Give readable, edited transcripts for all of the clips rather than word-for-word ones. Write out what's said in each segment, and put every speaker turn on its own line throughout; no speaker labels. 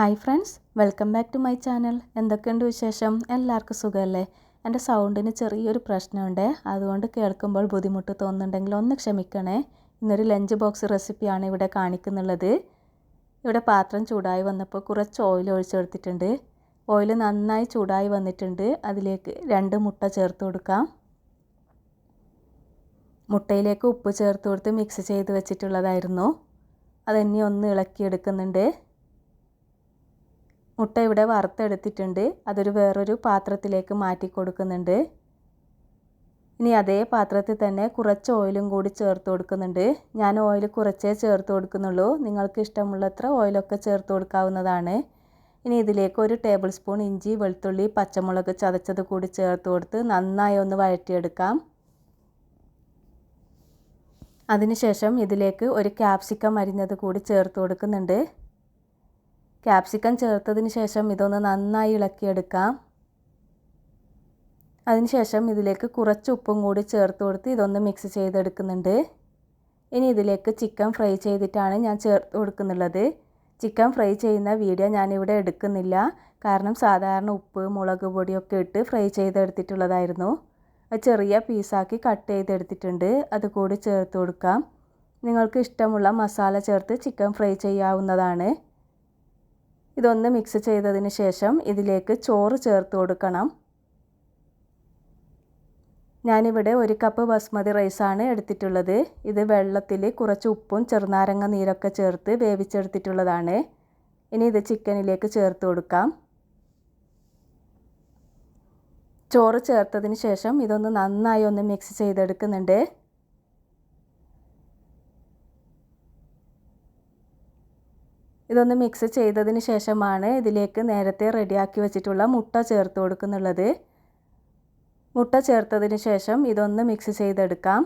Hi friends, welcome back to my channel. എന്തൊക്കെയുണ്ട് വിശേഷം? എല്ലാവർക്കും സുഖമല്ലേ? എൻ്റെ സൗണ്ടിന് ചെറിയൊരു പ്രശ്നമുണ്ട്, അതുകൊണ്ട് കേൾക്കുമ്പോൾ ബുദ്ധിമുട്ട് തോന്നുന്നുണ്ടെങ്കിൽ ഒന്ന് ക്ഷമിക്കണേ. ഇന്നൊരു ലഞ്ച് ബോക്സ് റെസിപ്പിയാണ് ഇവിടെ കാണിക്കുന്നുള്ളത്. ഇവിടെ പാത്രം ചൂടായി വന്നപ്പോൾ കുറച്ച് ഓയിൽ ഒഴിച്ചെടുത്തിട്ടുണ്ട്. ഓയിൽ നന്നായി ചൂടായി വന്നിട്ടുണ്ട്. അതിലേക്ക് 2 മുട്ട ചേർത്ത് കൊടുക്കാം. മുട്ടയിലേക്ക് ഉപ്പ് ചേർത്ത് കൊടുത്ത് മിക്സ് ചെയ്ത് വെച്ചിട്ടുള്ളതായിരുന്നു. അതെന്നെ ഒന്ന് ഇളക്കിയെടുക്കുന്നുണ്ട്. മുട്ട ഇവിടെ വറുത്തെടുത്തിട്ടുണ്ട്. അതൊരു വേറൊരു പാത്രത്തിലേക്ക് മാറ്റി കൊടുക്കുന്നുണ്ട്. ഇനി അതേ പാത്രത്തിൽ തന്നെ കുറച്ച് ഓയിലും കൂടി ചേർത്ത് കൊടുക്കുന്നുണ്ട്. ഞാൻ ഓയിൽ കുറച്ചേ ചേർത്ത് കൊടുക്കുന്നുള്ളൂ. നിങ്ങൾക്ക് ഇഷ്ടമുള്ളത്ര ഓയിലൊക്കെ ചേർത്ത് കൊടുക്കാവുന്നതാണ്. ഇനി ഇതിലേക്ക് 1 ടേബിൾ സ്പൂൺ ഇഞ്ചി, വെളുത്തുള്ളി, പച്ചമുളക് ചതച്ചത് കൂടി ചേർത്ത് കൊടുത്ത് നന്നായി ഒന്ന് വഴറ്റിയെടുക്കാം. അതിനുശേഷം ഇതിലേക്ക് 1 ക്യാപ്സിക്കം അരിഞ്ഞത് കൂടി ചേർത്ത് കൊടുക്കുന്നുണ്ട്. ക്യാപ്സിക്കം ചേർത്തതിന് ശേഷം ഇതൊന്ന് നന്നായി ഇളക്കിയെടുക്കാം. അതിനുശേഷം ഇതിലേക്ക് കുറച്ച് ഉപ്പും കൂടി ചേർത്ത് കൊടുത്ത് ഇതൊന്ന് മിക്സ് ചെയ്തെടുക്കുന്നുണ്ട്. ഇനി ഇതിലേക്ക് ചിക്കൻ ഫ്രൈ ചെയ്തിട്ടാണ് ഞാൻ ചേർത്ത് കൊടുക്കുന്നുള്ളത്. ചിക്കൻ ഫ്രൈ ചെയ്യുന്ന വീഡിയോ ഞാനിവിടെ എടുക്കുന്നില്ല, കാരണം സാധാരണ ഉപ്പ്, മുളക് പൊടിയൊക്കെ ഇട്ട് ഫ്രൈ ചെയ്തെടുത്തിട്ടുള്ളതായിരുന്നു. അത് ചെറിയ പീസാക്കി കട്ട് ചെയ്തെടുത്തിട്ടുണ്ട്. അത് കൂടി ചേർത്ത് കൊടുക്കാം. നിങ്ങൾക്ക് ഇഷ്ടമുള്ള മസാല ചേർത്ത് ചിക്കൻ ഫ്രൈ ചെയ്യാവുന്നതാണ്. ഇതൊന്ന് മിക്സ് ചെയ്തതിന് ശേഷം ഇതിലേക്ക് ചോറ് ചേർത്ത് കൊടുക്കണം. ഞാനിവിടെ 1 കപ്പ് ബസ്മതി റൈസാണ് എടുത്തിട്ടുള്ളത്. ഇത് വെള്ളത്തിൽ കുറച്ച് ഉപ്പും ചെറുനാരങ്ങ നീരൊക്കെ ചേർത്ത് വേവിച്ചെടുത്തിട്ടുള്ളതാണ്. ഇനി ഇത് ചിക്കനിലേക്ക് ചേർത്ത് കൊടുക്കാം. ചോറ് ചേർത്തതിന് ശേഷം ഇതൊന്ന് നന്നായി ഒന്ന് മിക്സ് ചെയ്തെടുക്കുന്നുണ്ട്. ഇതൊന്ന് മിക്സ് ചെയ്തതിന് ശേഷമാണ് ഇതിലേക്ക് നേരത്തെ റെഡിയാക്കി വെച്ചിട്ടുള്ള മുട്ട ചേർത്ത് കൊടുക്കുന്നുള്ളത്. മുട്ട ചേർത്തതിന് ശേഷം ഇതൊന്ന് മിക്സ് ചെയ്തെടുക്കാം.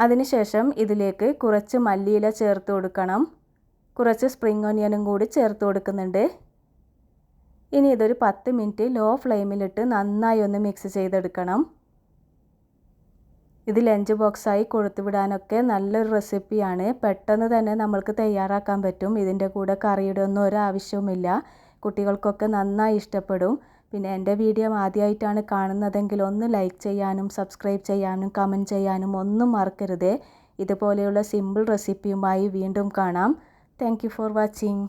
അതിനുശേഷം ഇതിലേക്ക് കുറച്ച് മല്ലിയില ചേർത്ത് കൊടുക്കണം. കുറച്ച് സ്പ്രിംഗ് ഓനിയനും കൂടി ചേർത്ത് കൊടുക്കുന്നുണ്ട്. ഇനി ഇതൊരു 10 മിനിറ്റ് ലോ ഫ്ലെയിമിലിട്ട് നന്നായി ഒന്ന് മിക്സ് ചെയ്തെടുക്കണം. ഇത് ലഞ്ച് ബോക്സായി കൊടുത്തുവിടാനൊക്കെ നല്ലൊരു റെസിപ്പിയാണ്. പെട്ടെന്ന് തന്നെ നമ്മൾക്ക് തയ്യാറാക്കാൻ പറ്റും. ഇതിൻ്റെ കൂടെ കറിയുടെ ഒന്നും ഒരാവശ്യവുമില്ല. കുട്ടികൾക്കൊക്കെ നന്നായി ഇഷ്ടപ്പെടും. പിന്നെ എൻ്റെ വീഡിയോ ആദ്യമായിട്ടാണ് കാണുന്നതെങ്കിൽ ഒന്ന് ലൈക്ക് ചെയ്യാനും സബ്സ്ക്രൈബ് ചെയ്യാനും കമൻറ്റ് ചെയ്യാനും ഒന്നും മറക്കരുത്. ഇതുപോലെയുള്ള സിമ്പിൾ റെസിപ്പിയുമായി വീണ്ടും കാണാം. Thank you for watching.